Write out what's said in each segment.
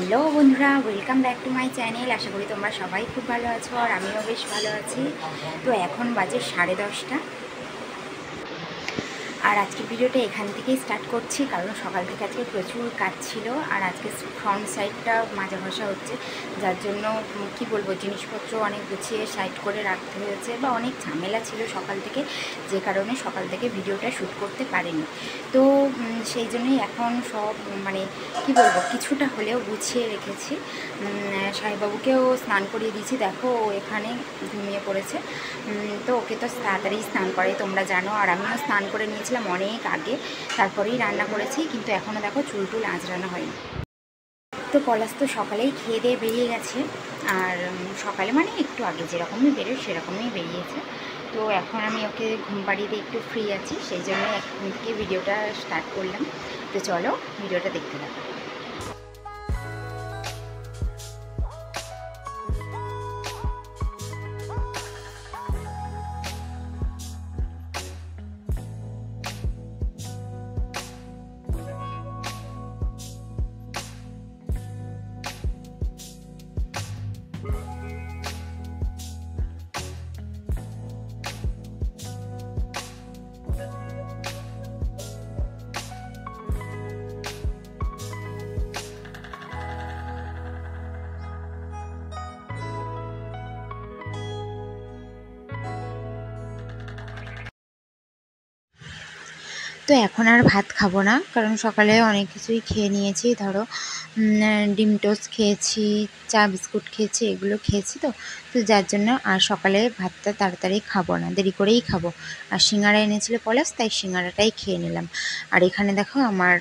Hello বন্ধুরা, welcome back to my channel. আশা করি তোমরা সবাই খুব ভালো আছো আর আমিও বেশ ভালো আছি। তো এখন বাজে 10:30। আর আজকের ভিডিওটা এখান থেকেই স্টার্ট করছি, কারণ সকাল থেকে আজকে প্রচুর কাজ ছিল। আর আজকে ফ্রন্ট সাইডটা মাজা ঘষা হচ্ছে, যার জন্য কি বলবো, জিনিসপত্র অনেক গুছিয়ে সাইড করে রাখতে হয়েছে বা অনেক ঝামেলা ছিল সকাল থেকে, যে কারণে সকাল থেকে ভিডিওটা শ্যুট করতে পারিনি। তো সেই জন্যই এখন সব কি বলবো, কিছুটা হলেও গুছিয়ে রেখেছি। সাহেববাবুকেও স্নান করিয়ে দিয়েছি, দেখো ও এখানে ঘুমিয়ে পড়েছে। তো ওকে তো তাড়াতাড়ি স্নান করে তোমরা জানো, আর আমিও স্নান করে নিয়েছিলাম অনেক আগে, তারপরেই রান্না করেছি। কিন্তু এখনও দেখো চুল আঁচড়ানো হয়নি। তো পলাশ তো সকালেই খেয়ে দিয়ে বেরিয়ে গেছে, আর সকালে একটু আগে যেরকমই বেরোয় সেরকমই বেরিয়েছে। তো এখন আমি ওকে ঘুম পাড়িয়ে দিয়ে একটু ফ্রি আছি, সেই জন্য এখন থেকে ভিডিওটা স্টার্ট করলাম। তো চলো ভিডিওটা দেখতে থাকো। তো এখন আর ভাত খাবো না, কারণ সকালে অনেক কিছুই খেয়ে নিয়েছি। ধরো ডিম টোস্ট খেয়েছি, চা বিস্কুট খেয়েছি, এগুলো খেয়েছি। তো যার জন্য আর সকালে ভাতটা তাড়াতাড়ি খাবো না, দেরি করেই খাবো। আর সিঙ্গাড়া এনেছিল পলাশ, তাই সিঙ্গাড়াটাই খেয়ে নিলাম। আর এখানে দেখো আমার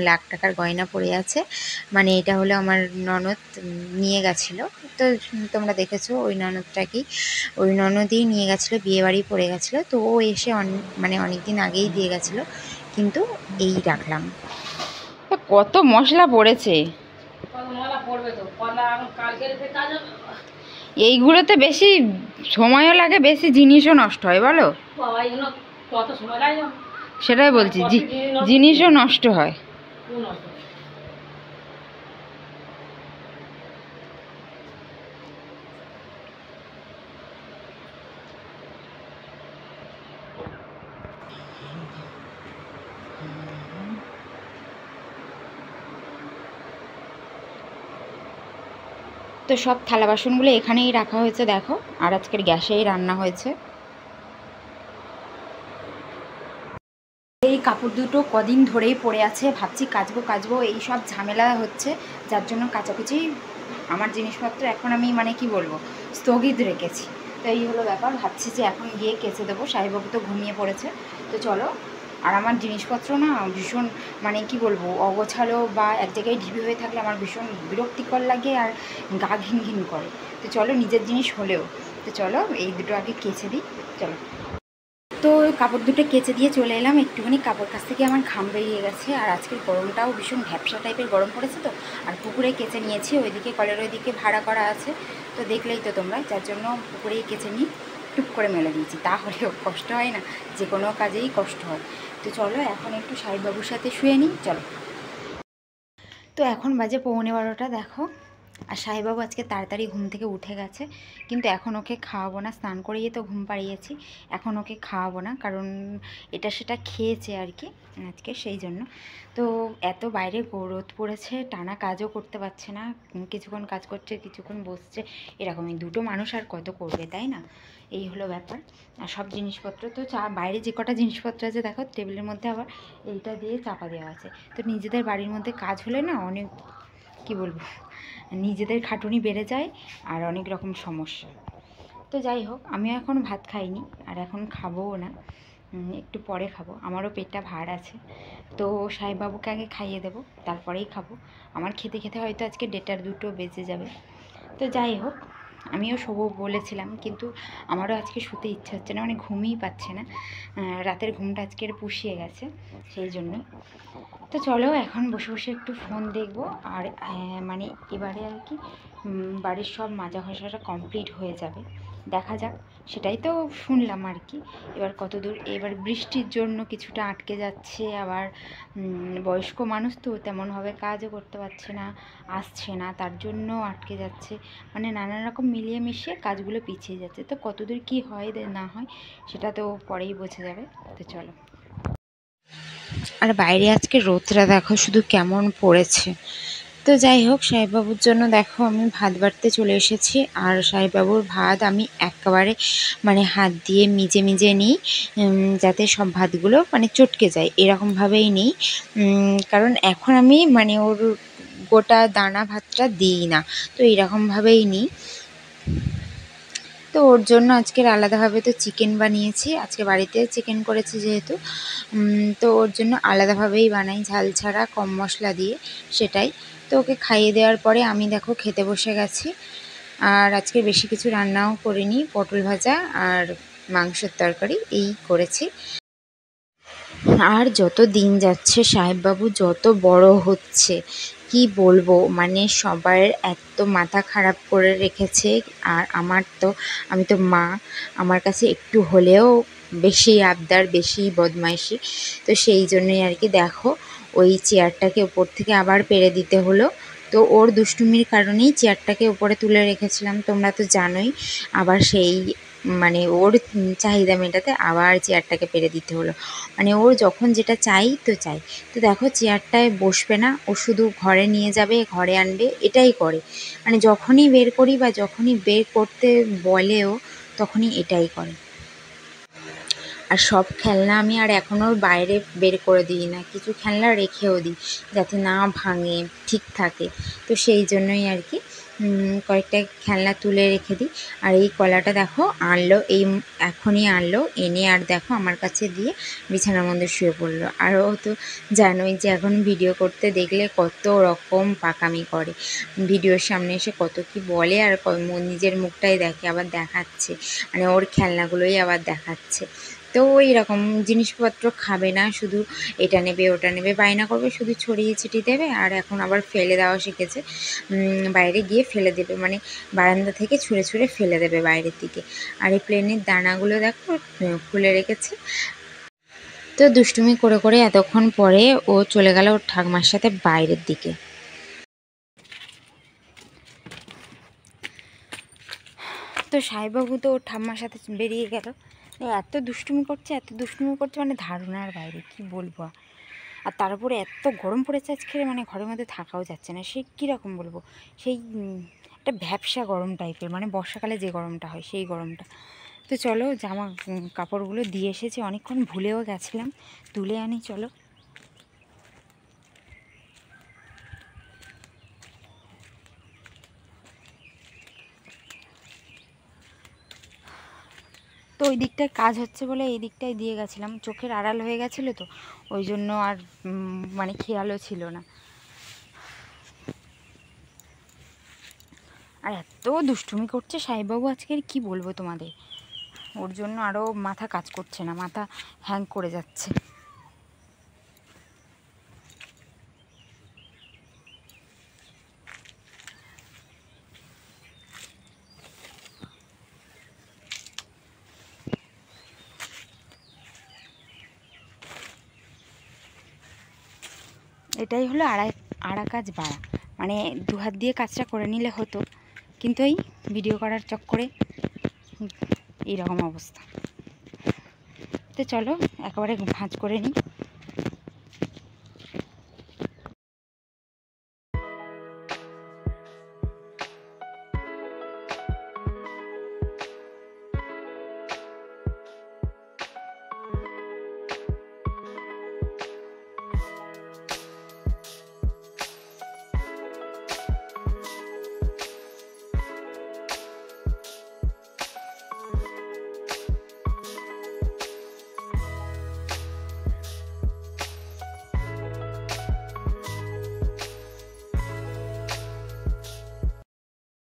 লাখ টাকার গয়না পড়ে আছে, এটা হলো আমার ননদ নিয়ে গেছিলো। তো তোমরা দেখেছো ওই ননদটাকেই, ওই ননদই নিয়ে গেছিলো, বিয়েবাড়ি পড়ে গেছিলো। তো ও এসে অনেক দিন আগেই দিয়ে গেছিলো, কিন্তু এই রাখলাম। কত মশলা পড়েছে, এইগুলোতে বেশি সময়ও লাগে, বেশি জিনিসও নষ্ট হয়। বলো, সেটাই বলছি, জিনিসও নষ্ট হয়। তো সব থালা বাসনগুলো এখানেই রাখা হয়েছে দেখো, আর আজকের গ্যাসেই রান্না হয়েছে। এই কাপড় দুটো কদিন ধরেই পড়ে আছে, ভাবছি কাচবো, এই সব ঝামেলা হচ্ছে, যার জন্য কাচাকুচি আমার জিনিসপত্র এখন আমি কি বলবো, স্থগিত রেখেছি। তো এই হলো ব্যাপার, ভাবছি যে এখন গিয়ে কেচে দেবো। সাহেববাবু তো ঘুমিয়ে পড়েছে। তো চলো। আর আমার জিনিসপত্র না ভীষণ কি বলবো, অগোছালো বা এক জায়গায় ঢিবি হয়ে থাকলে আমার ভীষণ বিরক্তিকর লাগে আর গা ঘিন করে। তো চলো, নিজের জিনিস হলেও। তো চলো এই দুটো আগে কেচে দিই, চলো। তো কাপড় দুটো কেচে দিয়ে চলে এলাম। একটুখানি কাপড় কাছ থেকে আমার ঘাম বেরিয়ে গেছে, আর আজকের গরমটাও ভীষণ ভ্যাপসা টাইপের গরম পড়েছে। তো আর পুকুরে কেচে নিয়েছি, ওইদিকে কলের ওইদিকে ভাড়া করা আছে, তো দেখলেই তো তোমরা, যার জন্য পুকুরেই কেচে নিই, টুক করে মেলে দিয়েছি। তাহলেও কষ্ট হয় না, যে কোনো কাজেই কষ্ট হয়। তো চলো এখন একটু সাহেববাবুর সাথে শুয়ে নিই, চলো। তো এখন বাজে 11:15, দেখো। আর সাহেববাবু আজকে তাড়াতাড়ি ঘুম থেকে উঠে গেছে, কিন্তু এখন ওকে খাওয়াবো না, স্নান করিয়ে তো ঘুম পাড়িয়েছি, এখন ওকে খাওয়াবো না, কারণ এটা সেটা খেয়েছে আর কি আজকে, সেই জন্য। তো এত বাইরে রোদ পড়েছে, টানা কাজও করতে পারছে না, কিছুক্ষণ কাজ করছে কিছুক্ষণ বসছে, এরকমই দুটো মানুষ আর কত করবে, তাই না? এই হলো ব্যাপার। আর সব জিনিসপত্র তো বাইরে যে কটা জিনিসপত্র আছে দেখো টেবিলের মধ্যে, আবার এইটা দিয়ে চাপা দেওয়া আছে। তো নিজেদের বাড়ির মধ্যে কাজ হলে না অনেক কি বলবো, নিজেদের খাটুনি বেড়ে যায় আর অনেক রকম সমস্যা। তো যাই হোক, আমিও এখন ভাত খাইনি, আর এখন খাবোও না, একটু পরে খাবো, আমারও পেটটা ভার আছে। তো সাহেববাবুকে আগে খাইয়ে দেবো, তারপরেই খাবো। আমার খেতে খেতে হয়তো আজকে 1:30-2 বেজে যাবে। তো যাই হোক, আমিও শোবো বলেছিলাম, কিন্তু আমারও আজকে শুতে ইচ্ছা হচ্ছে না, ঘুমই পাচ্ছে না, রাতের ঘুমটা আজকের পুষিয়ে গেছে, সেই জন্যই। তো চলো এখন বসে বসে একটু ফোন দেখবো, আর এবারে আর কি বাড়ির সব মাজা ঘষাটা কমপ্লিট হয়ে যাবে, দেখা যাক, সেটাই তো শুনলাম আর কি। এবার কত দূর, এবার বৃষ্টির জন্য কিছুটা আটকে যাচ্ছে, আবার বয়স্ক মানুষ তো তেমনভাবে কাজও করতে পারছে না, আসছে না, তার জন্য আটকে যাচ্ছে, মানে নানান রকম মিলিয়ে মিশিয়ে কাজগুলো পিছিয়ে যাচ্ছে। তো কত দূর কী হয় না হয় সেটা তো পরেই বোঝা যাবে। তো চলো। আর বাইরে আজকে রোদটা দেখো শুধু কেমন পড়েছে। তো যাই হোক, সাহেববাবুর জন্য দেখো আমি ভাত বাড়তে চলে এসেছি। আর সাহেববাবুর ভাত আমি একেবারে মানে হাত দিয়ে মিজে মিজে নিই, যাতে সব ভাতগুলো মানে চটকে যায়, এরকমভাবেই নিই। কারণ এখন আমি মানে ওর গোটা দানা ভাতটা দিই না, তো এরকমভাবেই নিই। তো ওর জন্য আজকের আলাদাভাবে তো চিকেন বানিয়েছি, আজকে বাড়িতে চিকেন করেছি যেহেতু, তো ওর জন্য আলাদাভাবেই বানাই, ঝাল ছাড়া কম মশলা দিয়ে, সেটাই। তো ওকে খাইয়ে দেওয়ার পরে আমি দেখো খেতে বসে গেছি। আর আজকে বেশি কিছু রান্নাও করিনি, পটল ভাজা আর মাংসের তরকারি এই করেছি। আর যত দিন যাচ্ছে সাহেববাবু যত বড় হচ্ছে কি বলবো, মানে সবার এত মাথা খারাপ করে রেখেছে। আর আমার তো, আমি তো মা, আমার কাছে একটু হলেও বেশি আবদার, বেশি বদমাইশি। তো সেই জন্যই আর কি দেখো, ওই চেয়ারটাকে উপর থেকে আবার পেরে দিতে হলো। তো ওর দুষ্টুমির কারণেই চেয়ারটাকে উপরে তুলে রেখেছিলাম, তোমরা তো জানোই। আবার সেই মানে ওর চাহিদা মেটাতে আবার চেয়ারটাকে পেরে দিতে হলো। মানে ওর যখন যেটা চাই তো চাই। তো দেখো চেয়ারটায় বসবে না, ও শুধু ঘরে নিয়ে যাবে, ঘরে আনবে, এটাই করে। মানে যখনই বের করি বা যখনই বের করতে বলেও তখনই এটাই করে। আর সব খেলনা আমি আর এখনও বাইরে বের করে দিই না, কিছু খেলনা রেখেও দিই যাতে না ভাঙে, ঠিক থাকে। তো সেই জন্যই আর কি কয়েকটা খেলনা তুলে রেখে দিই। আর এই কলাটা দেখো আনলো, এই এখনই আনলো, এনে আর দেখো আমার কাছে দিয়ে বিছানার মধ্যে শুয়ে পড়লো। আর ও তো জানোই যে এখন ভিডিও করতে দেখলে কত রকম পাকামি করে, ভিডিওর সামনে এসে কত কি বলে, আর নিজের মুখটাই দেখে আবার দেখাচ্ছে, মানে ওর খেলনাগুলোই আবার দেখাচ্ছে। তো ওই রকম জিনিসপত্র খাবে না, শুধু এটা নেবে ওটা নেবে বায়না করবে, শুধু ছড়িয়ে ছিটিয়ে দেবে। আর এখন আবার ফেলে দেওয়া শিখেছে, বাইরে গিয়ে ফেলে দেবে, মানে বারান্দা থেকে ছুঁড়ে ছুঁড়ে ফেলে দেবে বাইরের দিকে। আর এই প্লেনের দানাগুলো দেখো খুলে রেখেছে। তো দুষ্টুমি করে করে এতক্ষণ পরে ও চলে গেল ওর ঠাকুমার সাথে বাইরের দিকে। তো সাহেববাবু তো ওর ঠাম্মার সাথে বেরিয়ে গেল। এত দুষ্টুমি করছে, এত দুষ্টুমি করছে, মানে ধারণার বাইরে, কি বলবো। আর তার উপরে এত গরম পড়েছে আজকে, মানে ঘরের মধ্যে থাকাও যাচ্ছে না। সেই কীরকম বলবো, সেই একটা ভ্যাপসা গরম টাইপের, মানে বর্ষাকালে যে গরমটা হয় সেই গরমটা। তো চলো জামা কাপড়গুলো দিয়ে এসেছি, অনেকক্ষণ ভুলেও গেছিলাম, তুলে আনি চলো। তো ওই দিকটায় কাজ হচ্ছে বলে এই দিকটায় দিয়ে গেছিলাম, চোখের আড়াল হয়ে গেছিলো তো ওই জন্য আর মানে খেয়ালও ছিল না। আর এত দুষ্টুমি করছে সাহেববাবু আজকের, কি বলবো তোমাদের। ওর জন্য আরও মাথা কাজ করছে না, মাথা হ্যাং করে যাচ্ছে। এটাই হলো আড়া কাজ বাড়া, মানে দু হাত দিয়ে কাজটা করে নিলে হতো, কিন্তু এই ভিডিও করার চক্করে এইরকম অবস্থা। তো চলো একেবারে ভাঁজ করে নিই।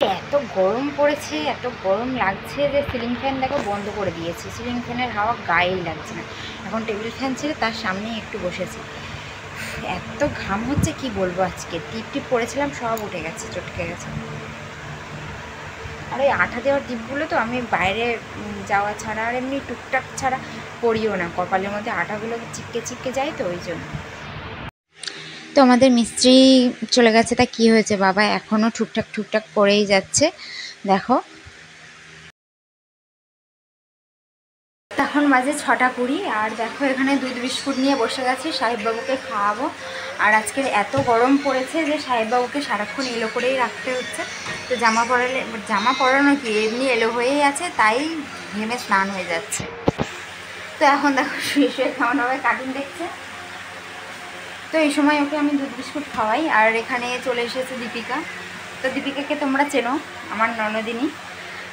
এত গরম পড়েছে, এত গরম লাগছে যে সিলিং ফ্যান দেখো বন্ধ করে দিয়েছি, সিলিং ফ্যানের হাওয়া গায়েই লাগছে না। এখন টেবিল ফ্যান ছিল তার সামনেই একটু বসেছি। এত ঘাম হচ্ছে কি বলবো, আজকে টিপ টিপ পড়েছিলাম সব উঠে গেছে, চটকে গেছে। আর এই আঠা দেওয়ার টিপগুলো তো আমি বাইরে যাওয়া ছাড়া আর এমনি টুকটাক ছাড়া পরিও না, কপালের মধ্যে আঠাগুলো চিপকে চিপকে যায় তো ওই জন্য। তো আমাদের মিস্ত্রি চলে গেছে, তা কি হয়েছে বাবা, এখনও ঠুকঠাক ঠুকঠাক করেই যাচ্ছে। দেখো এখন বাজে 6টা 20, আর দেখো এখানে দুধ বিস্কুট নিয়ে বসে গেছি, সাহেববাবুকে খাওয়াবো। আর আজকে এত গরম পড়েছে যে সাহেববাবুকে সারাক্ষণ এলো করেই রাখতে হচ্ছে। তো জামা পরানো কি এমনি এলো হয়েই আছে, তাই ঘেমে স্নান হয়ে যাচ্ছে। তো এখন দেখো শুয়ে শুয়ে কেমনভাবে কার্টুন দেখছে। তো এই সময় ওকে আমি দুধ বিস্কুট খাওয়াই। আর এখানে চলে এসেছে দীপিকা। তো দীপিকাকে তোমরা চেনো, আমার ননদিনী।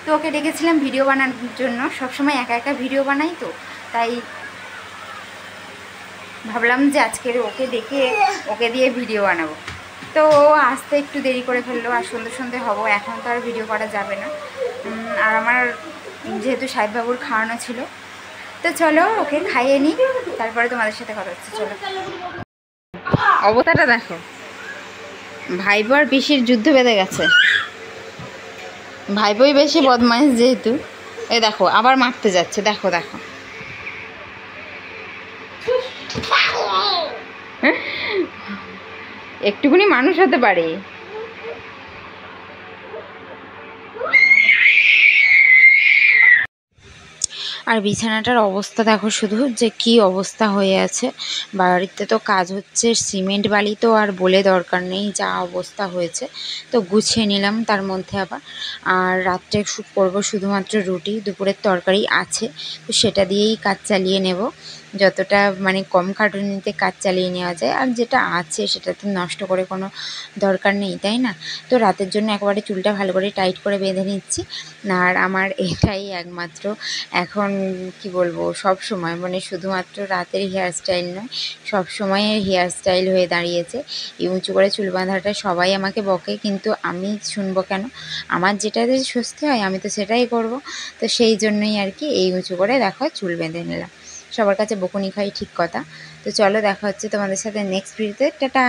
তো ওকে ডেকেছিলাম ভিডিও বানানোর জন্য, সবসময় একা একা ভিডিও বানাই, তো তাই ভাবলাম যে আজকের ওকে দিয়ে ভিডিও বানাবো। তো আসতে একটু দেরি করে ফেললো, আর সন্ধ্যে সন্ধ্যে হবো, এখন তো আর ভিডিও করা যাবে না। আর আমার যেহেতু সাহেববাবুর খাওয়ানো ছিল, তো চলো ওকে খাইয়ে নিই, তারপরে তোমাদের সাথে কথা হচ্ছে। চলো, অবতারটা দেখো, ভাইবো আর পিসির যুদ্ধ বেঁধে গেছে। ভাইবোই বেশি বদমাইশ যেহেতু, এই দেখো আবার মারতে যাচ্ছে, দেখো দেখো। একটুকুনি মানুষ হতে পারে। আর বিছানাটার অবস্থা দেখো শুধু, যে কি অবস্থা হয়ে আছে। বাড়িতে তো কাজ হচ্ছে, সিমেন্ট বালি তো আর বলে দরকার নেই, যা অবস্থা হয়েছে। তো গুছিয়ে নিলাম তার মধ্যে আবার। আর রাত্রে করবো শুধুমাত্র রুটি, দুপুরের তরকারি আছে, তো সেটা দিয়েই কাজ চালিয়ে নেব। যতটা মানে কম খাটুনিতে কাজ চালিয়ে নেওয়া যায়, আর যেটা আছে সেটা তো নষ্ট করে কোনো দরকার নেই, তাই না? তো রাতের জন্য একবারে চুলটা ভালো করে টাইট করে বেঁধে নিচ্ছি। আর আমার এটাই একমাত্র এখন কি বলবো, সব সময় মানে শুধুমাত্র রাতের হেয়ারস্টাইল নয়, সব সময়ের হেয়ারস্টাইল হয়ে দাঁড়িয়েছে। এই উঁচু করে চুল বাঁধাটা সবাই আমাকে বকে, কিন্তু আমি শুনবো কেন? আমার যেটাতে স্বস্তি হয় আমি তো সেটাই করব। তো সেই জন্যই আর কি এই উঁচু করে দেখো চুল বেঁধে নিলাম। সবার কাছে বকুনি খাই, ঠিক কথা। তো চলো দেখা হচ্ছে তোমাদের সাথে নেক্সট ভিডিওতে। টাটা।